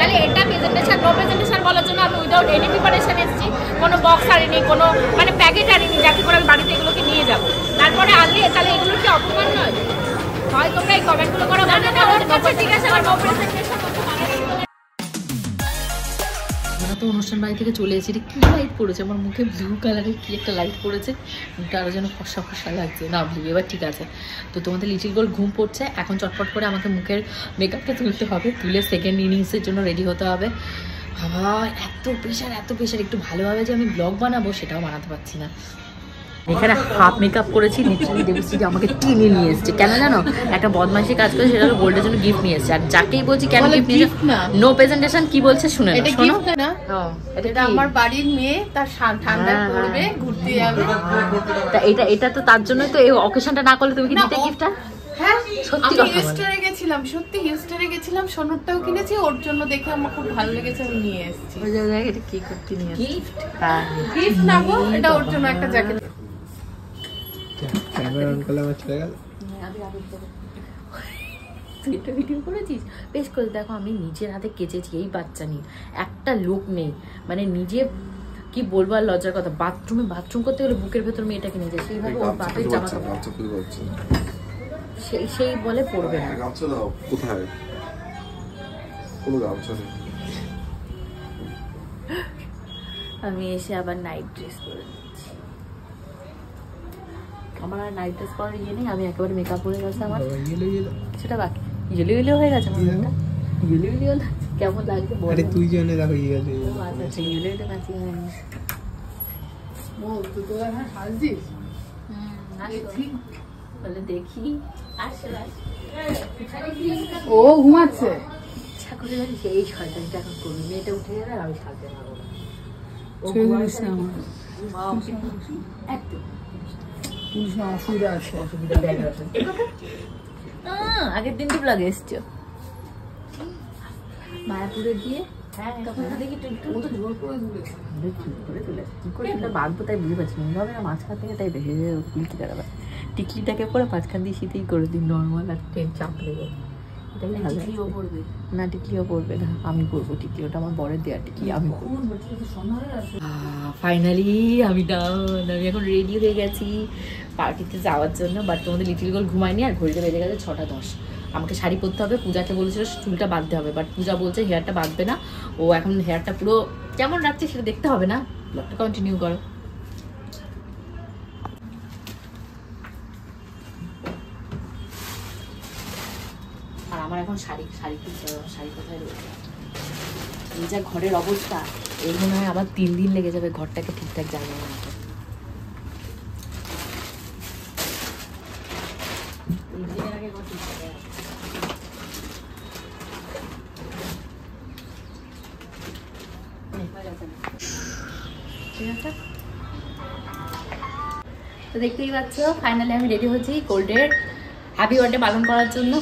তাহলে এটা presentation no presentation বলার জন্য আমি উইদাউট এনি প্রিপারেশন এসেছি, কোনো বক্স আনিনি, কোনো মানে প্যাকেট আনিনি যাতে করে আমি বাড়িতে এগুলোকে নিয়ে যাবো, তারপরে আনলে তাহলে এগুলো কি অপমান নয়? হয় তোমরা এই কমেন্টগুলো করো, ঠিক আছে আমার নো প্রেজেন্টেশন। আমরা তো অনুষ্ঠান বাড়ি থেকে চলে এসেছি। এটা কী লাইট পড়েছে আমার মুখে, ব্লু কালারের কী একটা লাইট পড়েছে, মুখটা আরও যেন ফর্সা ফর্সা লাগছে। না ব্লু এবার ঠিক আছে। তো তোমাদের লিটিল গোল্ড ঘুম পড়ছে, এখন চটপট করে আমাকে মুখের মেকআপটা তুলতে হবে, তুলে সেকেন্ড ইনিংসের জন্য রেডি হতে হবে। বাবা এত প্রেশার এত প্রেশার, একটু ভালোভাবে যে আমি ব্লগ বানাবো সেটাও বানাতে পারছি না। এখানে হাফ মেকআপ করেছি, লিটারালি দেখছি যে আমাকে টেনে নিয়ে এসছে। কেন জানো, একটা বদমাইশি কাজ করে, সেটা হলো গোল্ডের জন্য গিফট নিয়ে এসছে। আর যাকেই বলছি কেন গিফট নিয়ে নো প্রেজেন্টেশন কি বলছে শুনে এটা গিফট না, এটা আমার বাড়ির মেয়ে, তার ঠান্ডা পড়বে, ঘুরতে যাবে। তা এটা তো তার জন্যই তো, এই অকেশনটা না করলে তুমি কি দিতে গিফটটা? হ্যাঁ সত্যি হিউস্টনে গেছিলাম, সত্যি হিউস্টনে গেছিলাম, সোনারটাও কিনেছি ওর জন্য, দেখে আমার খুব ভালো লেগেছে, আমি নিয়ে এসেছি। এটা কি করতে নিয়ে গিফট? হ্যাঁ গিফট না গো, এটা ওর জন্য একটা জ্যাকেট। ক্যামেরা অন করলে আমার চলে গেল। তুই একটা ভিডিও করেছিস বেশ করে, দেখো আমি নিজের হাতে কেচেছি এই বাচ্চা নিয়ে, একটা লোক নেই, মানে নিজে কি বলবো আর লজ্জার কথা, বাথরুম করতে গেলে বুকের ভেতর মেয়েটাকে নিয়ে যায়, সেইভাবে ওর বাপের জামা কাপড় সেই বলে পড়বে না। কোথায় কোনো গামছা নেই। আমি এসে আবার নাইট ড্রেস পরে নিচ্ছি, আমার আর নাইট ড্রেস পরার ইয়ে নেই, আমি একেবারে মেকআপ হয়ে গেছে আমার, সেটা বাকি ইয়েলো হয়ে গেছে আমার মুখটা, ইয়েলো কেমন লাগছে বলে। তুই জন্য দেখো ইয়েলো ম্যাচিং হয়নি। দেখি ও ঘুমাচ্ছে, ইচ্ছা করে সেই শয়তানিটা এখন করবি, মেয়েটা উঠে যাবে আর আমি থাকতে পারবো না। আগের দিন তো ব্লগে এসছো মায়াপুরে গিয়ে, বাঁধবো তাই বুঝতে পারছি হবে না, মাঝখান থেকে তাই বেশি কুলকি দাঁড়াবে, টিকলিটাকে পরে মাঝখান দিয়ে শীতেই করে দিই নর্মাল, আর ট্রেন চাপ দেবো, এটাই ভালো। না টিকলিও পড়বে না, আমি পরবো টিকলি, ওটা আমার বরের দেওয়া টিকলি, আমি ফাইনালি আমি ডান, আমি এখন রেডি হয়ে গেছি পার্টিতে যাওয়ার জন্য। বাট তোমাদের লিটিল গোল্ড ঘুমায়নি, আর ঘড়িতে বেজে গেছে 6:10। আমাকে শাড়ি পরতে হবে, পূজাকে বলেছিল চুলটা বাঁধতে হবে, বাট পূজা বলছে হেয়ারটা বাঁধবে না, ও এখন হেয়ারটা পুরো কেমন রাখছে সেটা দেখতে হবে না, ব্লগটা কন্টিনিউ করো। আর আমার এখন শাড়ি কোথায় রয়েছে, এই যা ঘরের অবস্থা, এই মনে হয় আবার 3 দিন লেগে যাবে ঘরটাকে ঠিকঠাক জায়গায় আনতে। তো দেখতেই পাচ্ছ ফাইনালি আমি রেডি হচ্ছি গোল্ডের হ্যাপি বার্থডে পালন করার জন্য।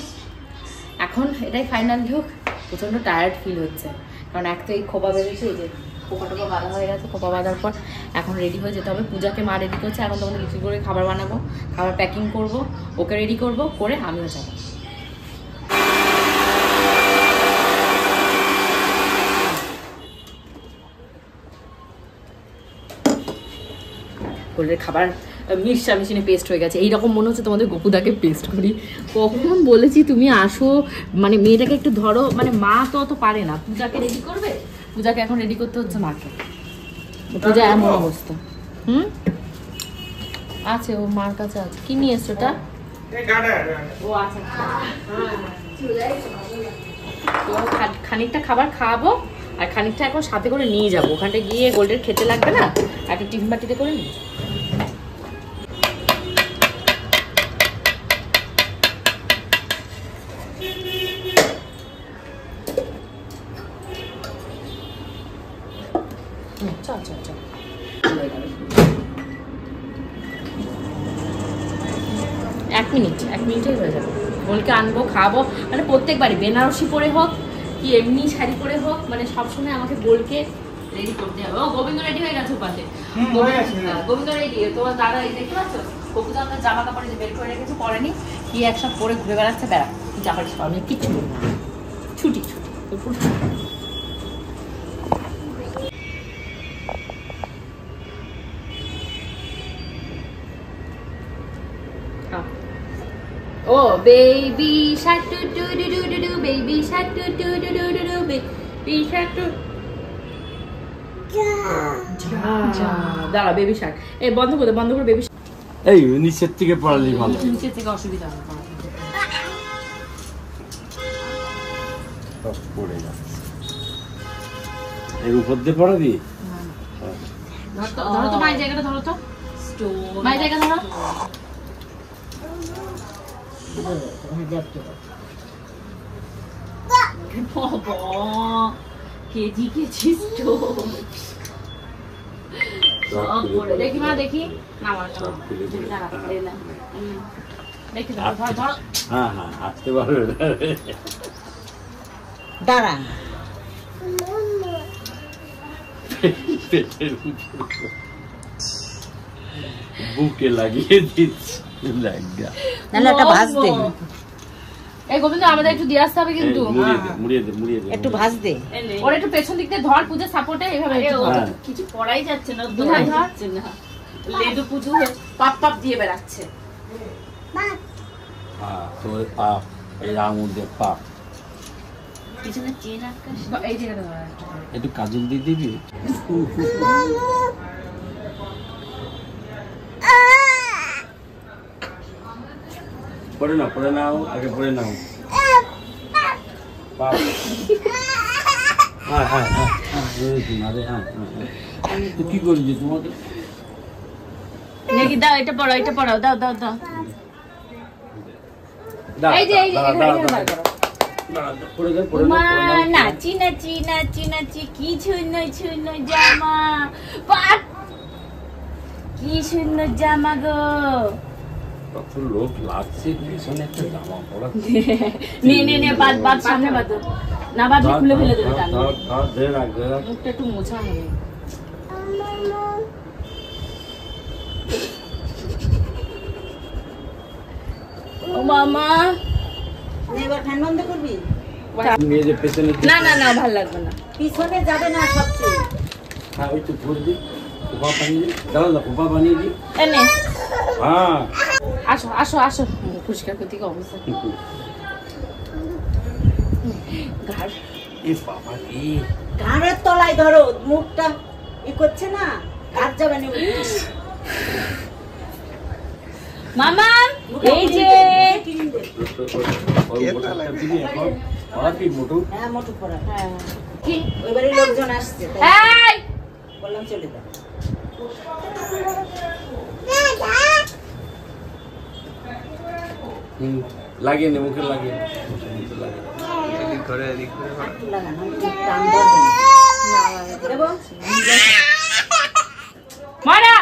এখন এটাই ফাইনাল লুক, প্রচণ্ড টায়ার্ড ফিল হচ্ছে, কারণ এক তো এই খোপা বেরিয়েছে, এই যে খোপা বাঁধা হয়ে গেছে, খোপা বাঁধার পর এখন রেডি হয়ে যেতে হবে। পূজাকে মা রেডি করছে, এখন তোমাদের কিছু করে খাবার বানাবো, খাবার প্যাকিং করব, ওকে রেডি করব, করে আমিও যাবো। গোল্ডের খাবার মিশিনে পেস্ট হয়ে গেছে, এইরকম মনে হচ্ছে তোমাদের গোপুদাকে পেস্ট করি। কখন বলেছি তুমি আসো, মানে মেয়েটাকে একটু ধরো, মানে মা তো অত পারে না, পূজাকে রেডি করবে, পূজাকে এখন রেডি করতে হচ্ছে মাকে। পূজা এমন অবস্থা, আছে ও মার কাছে আছে। কি নিয়ে এসছো ওটা? ও আচ্ছা, তো খানিকটা খাবার খাওয়াবো, আর খানিকটা এখন সাথে করে নিয়ে যাবো, ওখানটা গিয়ে গোল্ডের খেতে লাগবে না, একটা টিফিন বাটিতে করে নিয়ে যাবো। চল 1 মিনিটেই হয়ে যাবে। গোলকে আনবো, খাওয়াবো, মানে প্রত্যেকবারই বেনারসি পরে হোক কি এমনি শাড়ি পরে হোক, মানে সবসময় আমাকে গোলকে রেডি করতে হবে। ও গোবিন্দ রেডি হয়ে গেছে পাশে, গোবিন্দ রেডি। তোমার দাদা এই দেখতে পাচ্ছ, কপুদা আপনার জামা কাপড় বের করে রেখেছে, পরেনি, কি একসব পরে ঘুরে বেড়াচ্ছে, বেড়া জামা আমি কিচ্ছু বলবো না, ছুটি ও baby shark doo doo doo doo doo doo baby shark doo doo doo doo doo doo baby shark doo দাঁড়া বেবি শার্ক এই বন্ধ করে বেবি এই নিচের থেকে পড়ালি ভালো নিচে থেকে অসুবিধা হবে পড়ে যাচ্ছে এর উপর দিয়ে পড়াবি ধরো তো মায়ের জায়গাটা ধরো তো মায়ের জায়গা ধরো কেজি দেখি মা দেখি দেখি হ্যাঁ হ্যাঁ হাঁটতে পারবে দাঁড়া বুকে লাগিয়ে দিচ্ছি নাহলে একটা ভাজ দে এই গোবিন্দ আমাদের একটু দিয়ে আসতে হবে কিন্তু মুড়িয়ে দে একটু ভাজ দে ওর একটু পেছন দিক দিয়ে ধর পূজা সাপোর্টে এইভাবে কিছু পড়াই যাচ্ছে না ধর যাচ্ছে না লেডু পুজো পাপ দিয়ে বেড়াচ্ছে তোর পাপ এই আঙুলের পাপ পিছনে চেন আকাশ এই জায়গাটা ধর একটু কাজল দিয়ে দিবি পড়ে নাও আগে পড়ে নাও পাপ কি করবি তোমাকে নাকি দাও এটা পড়াও দাও এই যে মা নাচি কি সুন্দর জামা পাট কি সুন্দর জামা গো কত লোক লাগছে পিছনে একটা জামা পড়া নে বাদ সামনে বাদ না বাদলে খুলে ফেলে দেবে মুখটা একটু মোছা হবে ও মামা এবার ফ্যান বন্ধ করবি মেয়েদের পেছনে না ভালো লাগবে না পিছনে যাবে না সবচেয়ে হ্যাঁ ওই তো করবি পোপা বানিয়ে দি দাদা পোপা বানিয়ে দি এনে হ্যাঁ আসো পরিষ্কার করতে কি অবস্থা ঘাড়ের তলায় ধরো মুখটা ই করছে না কাজ যাবে না মামা এই যে হ্যাঁ মোটু পড়া কি ওই বাড়ির লোকজন আসছে এই বললাম চলে যাও লাগিয়ে নে মুখে লাগিয়ে লাগানো টান ধরবে না দেবো মারা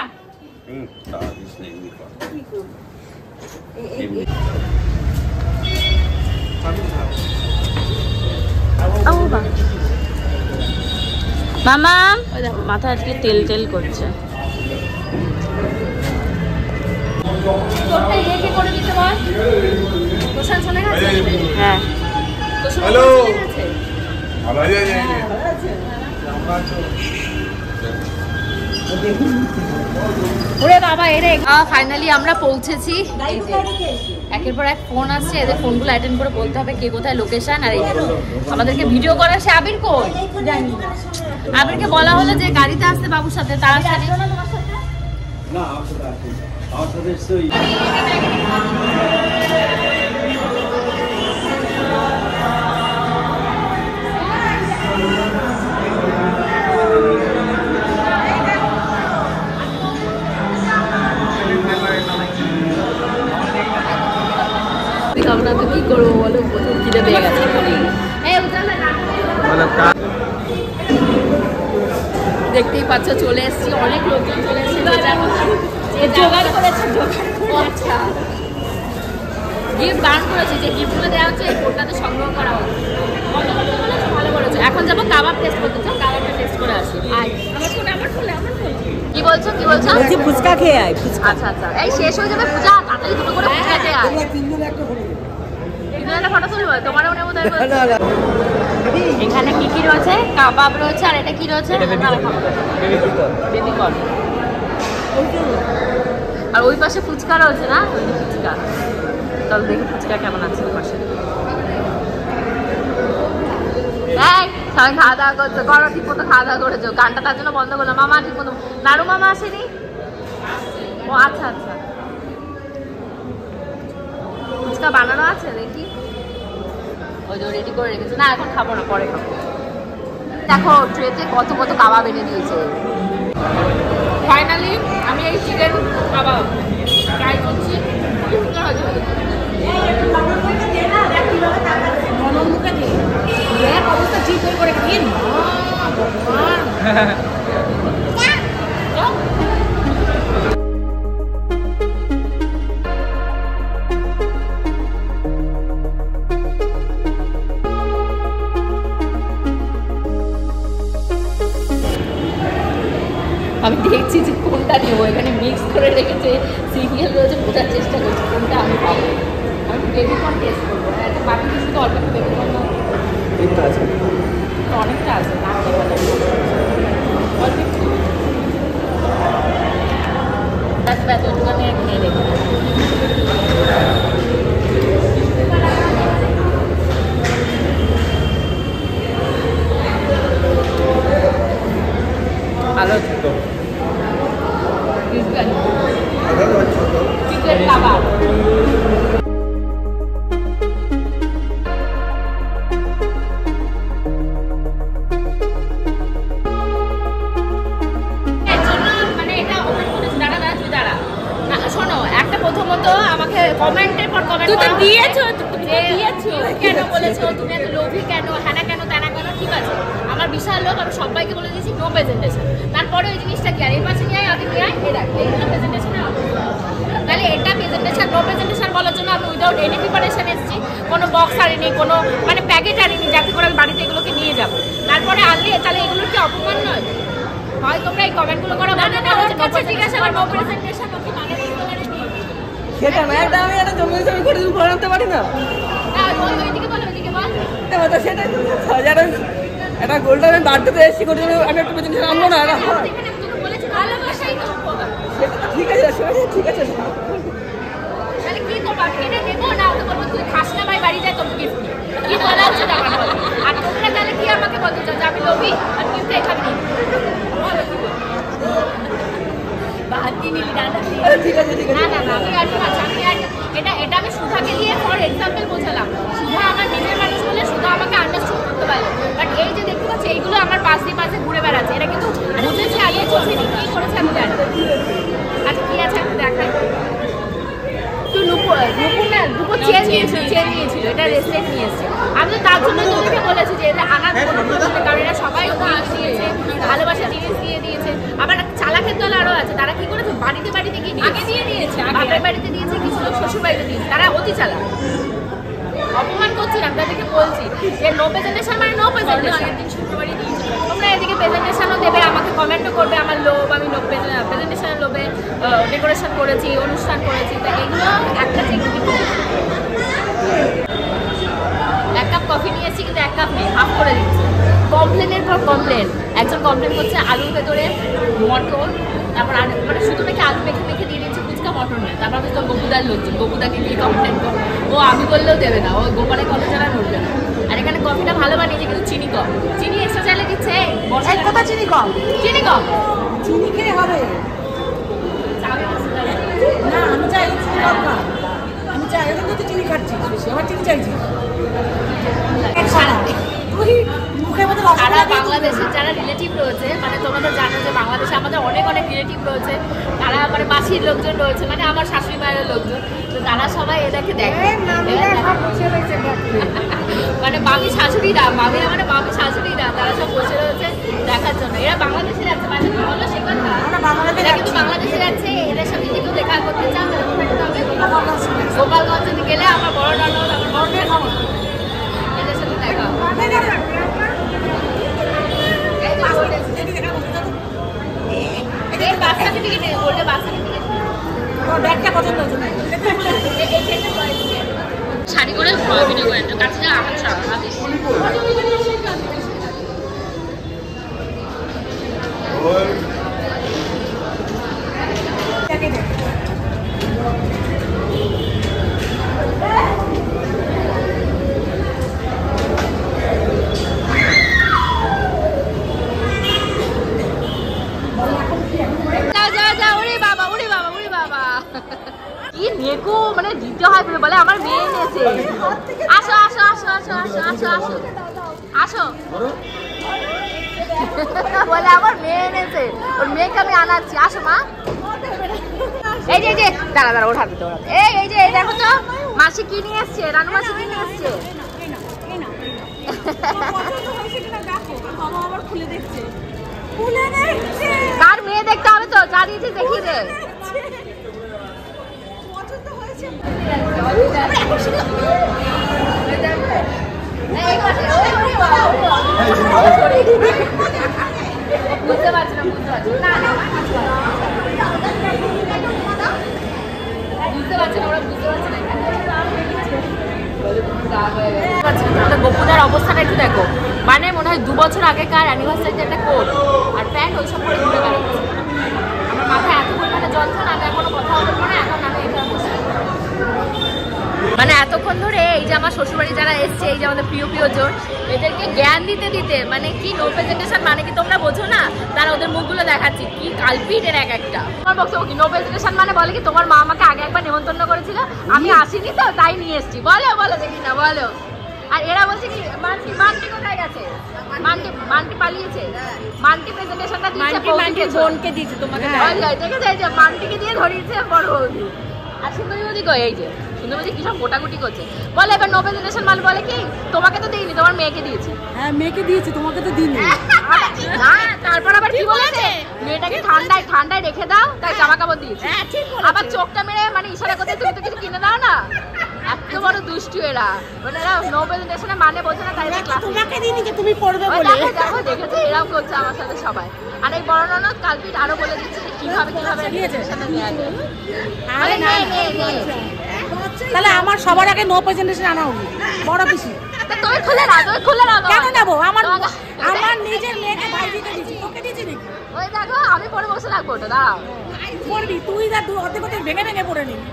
মামা মাথা আজকে তেল করছে তোরটা ইয়ে কে করে দিতে বল তোষান চলে গেছে হ্যাঁ হ্যালো ওরে বাবা এরে ফাইনালি আমরা পৌঁছেছি একের পর এক ফোন আসছে এদের ফোনগুলো অ্যাটেন্ড করে বলতে হবে কে কোথায় লোকেশন আর এই আমাদেরকে ভিডিও করা সে আবির কই আবিরকে বলা হলো যে গাড়িতে আসতে বাবুর সাথে তাড়াতাড়ি না আমার সাথে সই আমরা তো কি করবো বলো প্রচুর খিদে পেয়ে গেছে দেখতেই পাচ্ছ চলে এসেছি অনেক লোকজন চলে এসেছে জোগাড় করেছে আচ্ছা গিফট বান করেছে যে গিফটগুলো দেওয়া হচ্ছে এই কোডটাতে সংগ্রহ করা হচ্ছে ভালো করেছে এখন যাবো কাবাব টেস্ট করতে চাও কাবাবটা টেস্ট করে আসি আমার ফোন কি বলছো বলছি ফুচকা খেয়ে আয় আচ্ছা এই শেষ হয়ে যাবে পূজা তাড়াতাড়ি দুটো করে ফুচকা খেয়ে আয় তিনজনের ফটো তুলবো তোমারও নেবো তাই এখানে কি রয়েছে কাবাব রয়েছে আর এটা কি রয়েছে বেবিকর্ন আর ওই পাশে ফুচকা রয়েছে না ফুচকা চল দেখি ফুচকা কেমন আছে পাশে। সবাই খাওয়া দাওয়া করছো, করো ঠিক মতো খাওয়া দাওয়া করেছো। গানটা তার জন্য বন্ধ করলাম। মামা ঠিক মতো, নাড়ু মামা আসেনি? ও আচ্ছা আচ্ছা, ফুচকা বানানো আছে দেখি। ওই যে রেডি করে রেখেছে। না এখন খাবো না, পরে খাবো। দেখো ট্রেতে কত কত কাবাব এনে দিয়েছে। ফাইনালি আমি এই চিকেন কাবাব ট্রাই করছি। অবস্থা ঠিক করে খেয়ে আমি দেখছি যে কোনটা নেবো, এখানে মিক্স করে রেখেছে, সিরিয়াল রয়েছে, বোঝার চেষ্টা করছি কোনটা আমি পাবো। আমি বেবিকর্ন টেস্ট করবো, বাকি কিছু তো অল্প একটু বেবিকর্ন অনেকটা আছে, না অল্প একটু ওখানে খেয়ে রেখে ভালো চিকেন কাবাব। প্রথমত আমাকে কমেন্টের পর কমেন্ট দিয়েছো, কেন বলেছো তুমি এত লোভী কেন, হ্যানা কেন, তেনা কেন, ঠিক আছে আমার বিশাল লোক, আমি সবাইকে বলে দিয়েছি নো প্রেজেন্টেশন। তারপরে ওই জিনিসটা কি আর এর পাশে নিয়ে আগে নিয়ে আয়, এইগুলো প্রেজেন্টেশন, তাহলে এটা প্রেজেন্টেশন নো প্রেজেন্টেশন বলার জন্য আমি উইদাউট এনি প্রিপারেশন এসেছি। কোনো বক্স আনিনি, কোনো মানে প্যাকেট আনিনি যাতে করে আমি বাড়িতে এগুলোকে নিয়ে যাবো। তারপরে আনলে তাহলে এগুলোর কি অপমান নয়? হয় তোমরা এই কমেন্টগুলো করো, জিজ্ঞাসা করো নো প্রেজেন্টেশন কি মানে সেটা না, একটা আমি একটা জমি জমি করে উপরে আনতে পারি না। সেটাই একটা গোলটা আমি বার্থডেতে এসেছি করে আমি একটা প্রেজেন্টেশন আনবো না। সেটা তো ঠিক আছে, ঠিক আছে। তাহলে কি করবো, আমি কিনে নেবো না ওকে বলবো তুই খাস না ভাই বাড়ি যায় তোর গিফট কি বলা উচিত আমার? আর তোমরা তাহলে কি আমাকে বলতে চাও যে আমি লোভী আর গিফট এখানে নিই? এটা আমি সুধাকে দিয়ে ফর এক্সাম্পল বোঝালাম। সুধা আমার নিজের মানুষ বলে সুধা আমাকে আন্ডারস্ট্যান্ড করতে পারে, বাট এই যে দেখতে পাচ্ছি এইগুলো আমার পাশে পাশে ঘুরে বেড়াচ্ছে, এটা কিন্তু বুঝেছে আগে চোখে কি করেছে আমি জানি। আচ্ছা কি আছে আমি দেখাই। তো নুপুর চেন নিয়েছিল, এটা রেসলেট নিয়ে এসছে। আমি তো তার জন্য তোমাকে বলেছি যে এটা আনার কোনো প্রয়োজন নেই, কারণ এরা সবাই দিয়েছে, ভালোবাসা জিনিস দিয়ে দিয়েছে। আবার চালাকের দল আরও আছে, তারা কি করেছে বাড়িতে বাড়িতে গিয়ে আগে দিয়ে দিয়েছে, বাপের বাড়িতে দিয়েছে, কিছু লোক শ্বশুর বাড়িতে দিয়েছে, তারা অতি চালাক। অপমান করছি না, আপনাদেরকে বলছি যে নো প্রেজেন্টেশন মানে নো প্রেজেন্টেশন। তোমরা এদিকে প্রেজেন্টেশনও দেবে, আমাকে কমেন্টও করবে আমার লোভ, আমি প্রেজেন্টেশনের লোভে ডেকোরেশন করেছি, অনুষ্ঠান করেছি। তা এগুলো একটা এক কাপ কফি নিয়েছি কিন্তু এক কাপ নেই, হাফ করে দিচ্ছি। কমপ্লেনের পর কমপ্লেন, একজন কমপ্লেন করছে আলুর ভেতরে মটর, তারপর মানে শুধু নাকি আলু মেখে মেখে দিয়ে দিচ্ছে ফুচকা মটর নেই। তারপর আমি তো গোপুদার লোকজন, গোপুদাকে গিয়ে কমপ্লেন করো, ও আমি বললেও দেবে না, ও গোপালের কত জানা নড়বে না। আর এখানে কফিটা ভালো বানিয়েছে কিন্তু চিনি কম, চিনি এক্সট্রা চাইলে দিচ্ছে। কথা চিনি কম, চিনি কম, চিনি খেয়ে হবে না। আমি চাই চিনি কম না, আমি চাই এখন তো চিনি খাচ্ছিস বেশি, আমার চিনি চাইছিস। সারা বাংলাদেশের যারা রিলেটিভ রয়েছে, মানে তোমরা তো জানো যে বাংলাদেশে আমাদের অনেক অনেক রিলেটিভ রয়েছে, তারা মানে মাসির লোকজন রয়েছে, মানে আমার শাশুড়ি মায়ের লোকজন, তো তারা সবাই এটাকে দেখে। মানে মামি শাশুড়িরা, মামি মানে মামি শাশুড়িরা, তারা সব বসে রয়েছে দেখার জন্য। এরা বাংলাদেশে যাচ্ছে, মানে বললো সে কথা, এরা কিন্তু বাংলাদেশে যাচ্ছে, এদের সাথে যদি দেখা করতে চান গোপালগঞ্জে গেলে আমার বড় ননদ, আমার বড় ঠাকুর, এদের সাথে দেখা। বাচ্চাকে টিকিট নেই, বললে বাচ্চাকে টিকিট ব্যাগটা পছন্দ হচ্ছে না। শাড়ি করে ভিডিও করে কাছে যা আমার মেয়েকেও মানে দিতে হয় বলে আমার মেয়ে এনেছে। আসো আসো আসো আসো আসো আসো আসো আসো বলে আমার মেয়ে এনেছে, ওর মেয়েকে আমি আনাচ্ছি। আসো মা। এই যে দাঁড়া দাঁড়া ওর হাতে ওর হাতে। এই যে দেখো তো মাসি কি নিয়ে এসছে, রানু মাসি কি নিয়ে এসছে। কার মেয়ে দেখতে হবে তো, যা দিয়েছিস দেখিয়ে দে। বুঝতে পারছি না বুঝতে পারছি না ওরা বুঝতে পারছে না। গোপুদার অবস্থাটা একটু দেখো, মানে মনে হয় 2 বছর আগেকার অ্যানিভার্সারিতে একটা কোট আর প্যান্ট ওইসব করে ঘুরে বেড়াচ্ছে। আমার মাথায় এত পরিমাণে যন্ত্রণা, আমি এখনো কথা বলবো না, এখন আমি এখানে বসে মানে এতক্ষণ ধরে এই যে আমার শ্বশুরবাড়ি যারা এসছে, এই যে আমাদের প্রিয় জন, এদেরকে জ্ঞান দিতে দিতে মানে কি নো প্রেজেন্টেশন মানে কি তোমরা বোঝো না, তারা ওদের মুখগুলো দেখাচ্ছি কি কালপিট এর এক একটা। তোমার বক্তব্য কি নো প্রেজেন্টেশন মানে? বলে কি তোমার মা আমাকে আগে একবার নিমন্ত্রণ করেছিল, আমি আসিনি তো তাই নিয়ে এসেছি। বলো দেখি না বলো। আর এরা বলছে কি মান্টি কোথায় গেছে, মান্টি পালিয়েছে, মান্টি প্রেজেন্টেশনটা দিয়েছে বোনকে দিয়েছে তোমাকে, দেখেছে এই যে মান্টিকে দিয়ে ধরিয়েছে বড় বৌদি। আর সুন্দরী বৌদি কই, এই যে সুন্দরী কি সব গোটাগুটি করছে। বলে এবার নো প্রেজেন্টেশন মানে বলে কি তোমাকে তো দিইনি, তোমার মেয়েকে দিয়েছি। হ্যাঁ মেয়েকে দিয়েছি, তোমাকে তো দিইনি। না তারপর আবার কি বলেছে, মেয়েটাকে ঠান্ডায় রেখে দাও তাই জামা কাপড় দিয়েছি। আবার চোখটা মেরে মানে ইশারা করতে তুমি তো কিছু কিনে দাও না। এত বড় দুষ্টু এরা, মানে এরা নো প্রেজেন্টেশনে মানে বোঝে না, তাই তোমাকে দিইনি যে তুমি পড়বে বলে। দেখো দেখেছো এরাও করছে আমার সাথে সবাই। আর এই বড় ননদ কালপিট আরো বলে দিচ্ছে যে কিভাবে প্রেজেন্টেশনটা নেওয়া যায়। তাহলে আমার সবার আগে নো প্রেজেন্টেশন আনা উচিত, বড় পিসি। তুমি খুলে নাও কেন নেবো? আমার নিজের মেয়েকে ভাই দিতে দিয়েছি, তোকে দিয়েছি নাকি? ওই দেখো আমি পরে বসে লাগবো, ওটা দাঁড়াও পড়বি তুই, যা অর্ধেক ভেঙে পড়ে নিবি।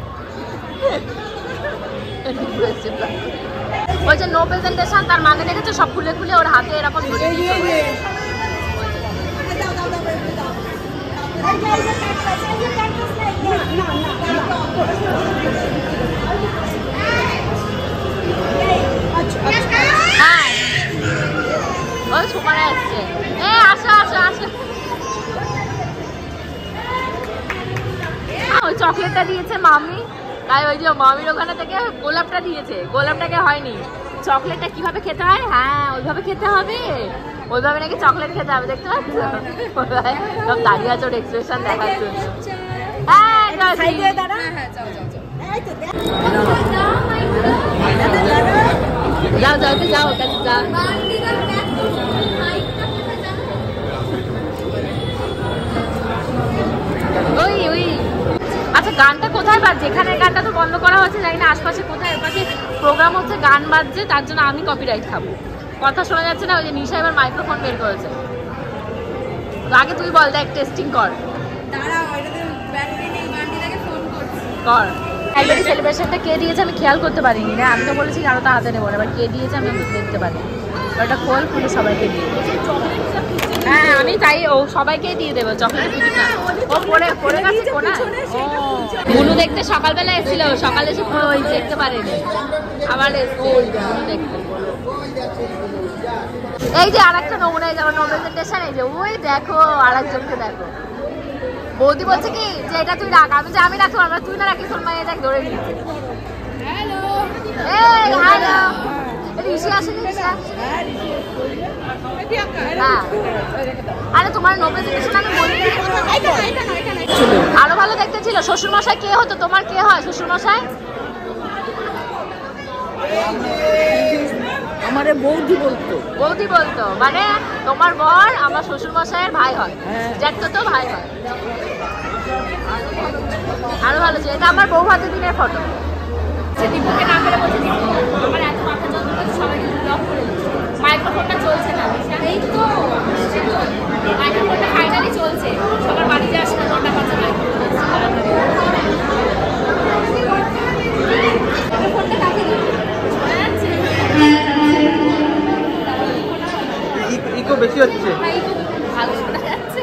বলছে নো প্রেজেন্টেশন, তার মানে দেখেছো সব খুলে ওর হাতে এরকম ধরে ওই সুমারে আসছে। আসো ওই চকলেটটা দিয়েছে মামি, তাই ওই যে মামির ওখানে থেকে গোলাপটা দিয়েছে, গোলাপটাকে হয়নি। চকলেটটা কিভাবে খেতে হয়, হ্যাঁ ওইভাবে খেতে হবে, ওইভাবে নাকি চকলেট খেতে হবে। দেখতে পাচ্ছ সব দাঁড়িয়ে আছে ওর এক্সপ্রেশন দেখার জন্য। যাও কাছে যা। ওই আচ্ছা গানটা কোথায় বাজছে? এখানে গানটা তো বন্ধ করা হচ্ছে, জানি না আশপাশে কোথায় পাশে প্রোগ্রাম হচ্ছে, গান বাজছে, তার জন্য আমি কপিরাইট খাবো। কথা শোনা যাচ্ছে না, ওই যে নিশা এবার মাইক্রোফোন বের করেছে। আগে তুই বল, দেখ টেস্টিং কর। অ্যালরেডি সেলিব্রেশনটা কে দিয়েছে আমি খেয়াল করতে পারিনি না, আমি তো বলেছি আরো তাড়াতে নেবো না, এবার কে দিয়েছে আমি দেখতে পারি। ওটা খুলে সবাইকে দিয়ে দেবো। হ্যাঁ আমি তাই ও সবাইকে দিয়ে দেবো চকলেট। ও পড়ে গেছে কোনা। মুনু দেখতে সকালবেলা এসেছিল, সকালে এসে দেখতে পারেনি, আবার দেখতে। এই যে আরেকটা নমুনায় যাবো নো প্রেজেন্টেশন, এই যে ওই দেখো আরেকজনকে দেখো। বৌদি বলছে কি যে এটা তুই রাখ, আমি যে আমি রাখবো, আমরা তুই না রাখিস, ওর মায়ের দেখ ধরে নিয়েছে। হ্যালো ঋষি আসেনি? আরে তোমার নো প্রেজেন্টেশন আমি বলি আরো ভালো দেখতে ছিল। শ্বশুরমশাই কে হতো তোমার? কে হয় শ্বশুরমশাই? আমারে বৌদি বলতো মানে তোমার বর আমার শ্বশুরমশাইয়ের ভাই হয়, জ্যাঠতো তো ভাই হয়। আরো ভালো ছিল। এটা আমার বউ ভাতের দিনের ফটো। দীপুকে না করে বলছে আমার এত মাথা যন্ত্রণা, সবাইকে ব্লক করে দিচ্ছে। মাইক্রোফোনটা চলছে না, এই তো মাইক্রোফোনটা ফাইনালি চলছে, সবার বাড়িতে আসে না 9টা 5 মাইক্রোফোনটা কাকে দিচ্ছে? ইকো বেশি হচ্ছে, ভালো শোনা যাচ্ছে।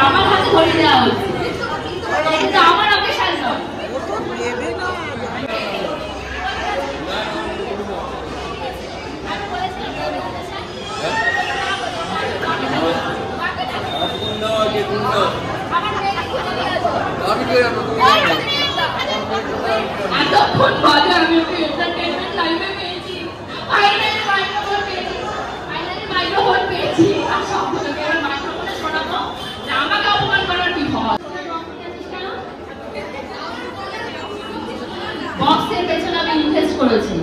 আমার হাতে ধরে দেওয়া হচ্ছে, কিন্তু আমার অকেশন নয়। এতক্ষণ পরে আমি ওকে এন্টারটেইনমেন্ট লাইভে পেয়েছি, ফাইনালি মাইক্রোফোন পেয়েছি। আর সবগুলোকে এবার মাইক্রোফোনে শোনাবো যে আমাকে অপমান করার কি হয়। বক্সের পেছনে আমি ইনভেস্ট করেছি,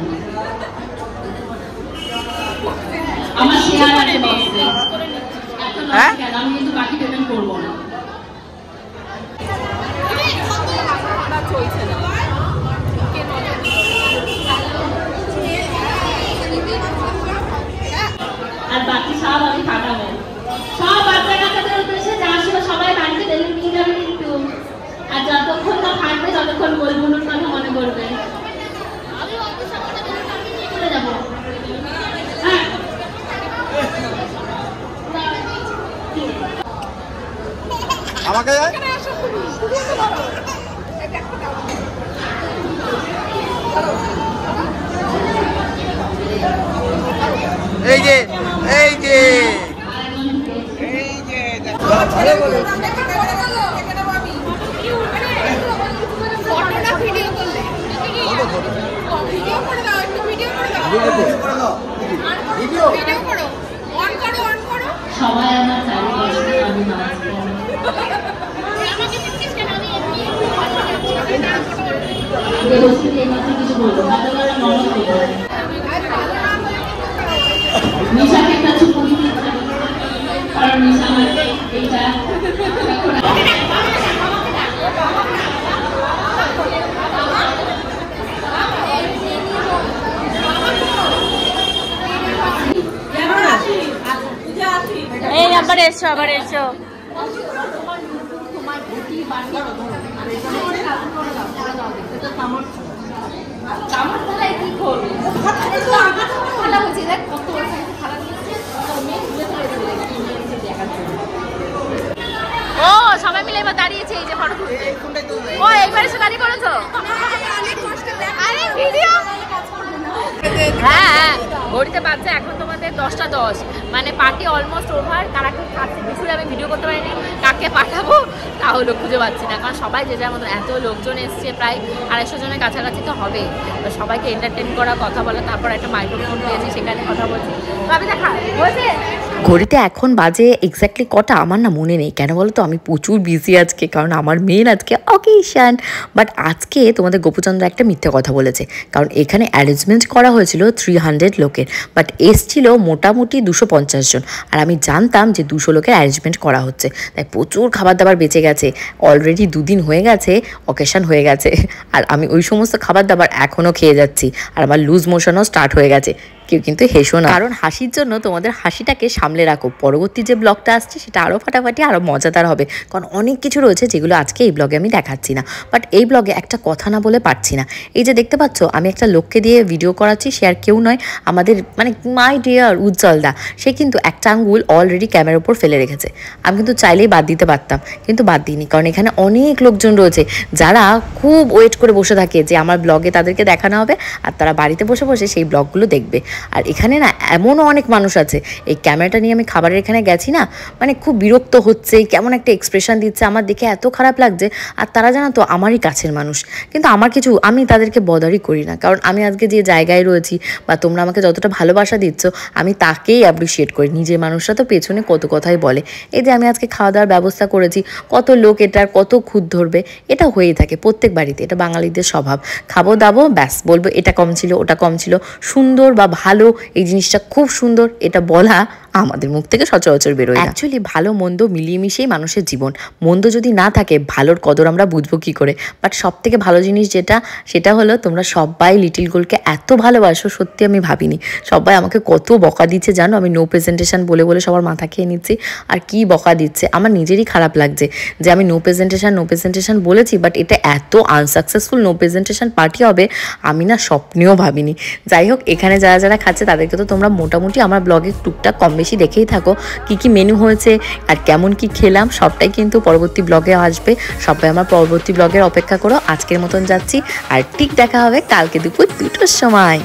আমার শেয়ার আছে বক্সে। এখন আমি কিন্তু বাকি পেমেন্ট করবো না। আর বাকি সব আমি কাটাবো। সব বাচ্চা কাচ্চাদের উদ্দেশ্যে যার সময় সবাই বাড়িতে বেলুন নিয়ে যাবে কিন্তু, আর যতক্ষণ না ফাটবে ততক্ষণ গোলগুলোর কথা মনে করবে। চলে যাবো। হ্যাঁ আমাকে এই যে সবাই আমার চারিপাশে, আমি কিছু বলবো নিশাকে একটা চুপ দিতে, কারণ নিশা আমাকে এইটা এই আবার এসো ও সবাই মিলে এবার দাঁড়িয়েছে এই যে ফটো তুলতে। ও এইবার এসে দাঁড়িয়ে পড়েছো? হ্যাঁ ঘড়িতে বাজছে এখন তোমাদের 10টা 10, মানে পার্টি অলমোস্ট ওভার। কারা কি খাচ্ছে কিছুই আমি ভিডিও করতে পারিনি, কাকে পাঠাবো তাহলে খুঁজে পাচ্ছি না, কারণ সবাই যে যার মতো এত লোকজন এসছে, প্রায় 250 জনের কাছাকাছি তো হবে। সবাইকে এন্টারটেন করা, কথা বলা, তারপর একটা মাইক্রোফোন পেয়েছি সেখানে কথা বলছি। ভাবি দেখা হয়েছে। ঘড়িতে এখন বাজে এক্স্যাক্টলি কটা আমার না মনে নেই, কেন বলো তো আমি প্রচুর বিজি আজকে, কারণ আমার মেয়ের আজকে অকেশন। বাট আজকে তোমাদের গোপুচন্দ্র একটা মিথ্যে কথা বলেছে, কারণ এখানে অ্যারেঞ্জমেন্ট করা হয়েছিল 300 লোকের, বাট এসছিল মোটামুটি 250 জন। আর আমি জানতাম যে 200 লোকের অ্যারেঞ্জমেন্ট করা হচ্ছে, তাই প্রচুর খাবার দাবার বেঁচে গেছে। অলরেডি 2 দিন হয়ে গেছে অকেশন হয়ে গেছে, আর আমি ওই সমস্ত খাবার দাবার এখনও খেয়ে যাচ্ছি, আর আমার লুজ মোশনও স্টার্ট হয়ে গেছে। কেউ কিন্তু হেসো না, কারণ হাসির জন্য তোমাদের হাসিটাকে সামলে রাখো, পরবর্তী যে ব্লগটা আসছে সেটা আরও ফাটাফাটি আরও মজাদার হবে, কারণ অনেক কিছু রয়েছে যেগুলো আজকে এই ব্লগে আমি দেখাচ্ছি না। বাট এই ব্লগে একটা কথা না বলে পারছি না। এই যে দেখতে পাচ্ছ আমি একটা লোককে দিয়ে ভিডিও করাচ্ছি, সে আর কেউ নয়, আমাদের মানে মাই ডিয়ার উজ্জ্বলদা। সে কিন্তু একটা আঙ্গুল অলরেডি ক্যামেরার উপর ফেলে রেখেছে। আমি কিন্তু চাইলেই বাদ দিতে পারতাম, কিন্তু বাদ দিইনি, কারণ এখানে অনেক লোকজন রয়েছে যারা খুব ওয়েট করে বসে থাকে যে আমার ব্লগে তাদেরকে দেখানো হবে, আর তারা বাড়িতে বসে বসে সেই ব্লগগুলো দেখবে। আর এখানে না এমনও অনেক মানুষ আছে, এই ক্যামেরাটা নিয়ে আমি খাবারের এখানে গেছি না, মানে খুব বিরক্ত হচ্ছে, কেমন একটা এক্সপ্রেশন দিচ্ছে, আমার দেখে এত খারাপ লাগছে। আর তারা জানো তো আমারই কাছের মানুষ, কিন্তু আমার কিছু আমি তাদেরকে বদারই করি না, কারণ আমি আজকে যে জায়গায় রয়েছি বা তোমরা আমাকে যতটা ভালোবাসা দিচ্ছ আমি তাকেই অ্যাপ্রিসিয়েট করি। নিজের মানুষরা তো পেছনে কত কথাই বলে। এই যে আমি আজকে খাওয়া দাওয়ার ব্যবস্থা করেছি, কত লোক এটার কত খুদ ধরবে, এটা হয়েই থাকে প্রত্যেক বাড়িতে, এটা বাঙালিদের স্বভাব। খাবো দাবো ব্যাস, বলবো এটা কম ছিল ওটা কম ছিল, সুন্দর বা ভালো এই জিনিসটা খুব সুন্দর এটা বলা আমাদের মুখ থেকে সচরাচর বেরোয়। অ্যাকচুয়ালি ভালো মন্দ মিলিয়ে মিশিয়েই মানুষের জীবন। মন্দ যদি না থাকে ভালোর কদর আমরা বুঝবো কি করে। বাট সব থেকে ভালো জিনিস যেটা, সেটা হলো তোমরা সবাই লিটিল গোল্ডকে এত ভালোবাসো, সত্যি আমি ভাবিনি। সবাই আমাকে কত বকা দিচ্ছে জানো, আমি নো প্রেজেন্টেশন বলে বলে সবার মাথা খেয়ে নিচ্ছি। আর কি বকা দিচ্ছে, আমার নিজেরই খারাপ লাগছে যে আমি নো প্রেজেন্টেশন বলেছি, বাট এটা এত আনসাকসেসফুল নো প্রেজেন্টেশন পার্টি হবে আমি না স্বপ্নেও ভাবিনি। যাই হোক, এখানে যারা যারা খাচ্ছে তাদেরকে তো তোমরা মোটামুটি আমার ব্লগে টুকটাক কম বেশি দেখেই থাকো, কি মেনু হয়েছে আর কেমন কি খেলাম সবটাই কিন্তু পরবর্তী ব্লগে আসবে। সবাই আমার পরবর্তী ব্লগের অপেক্ষা করো। আজকের মতন যাচ্ছি, আর ঠিক দেখা হবে কালকে দুপুর 2টোর সময়।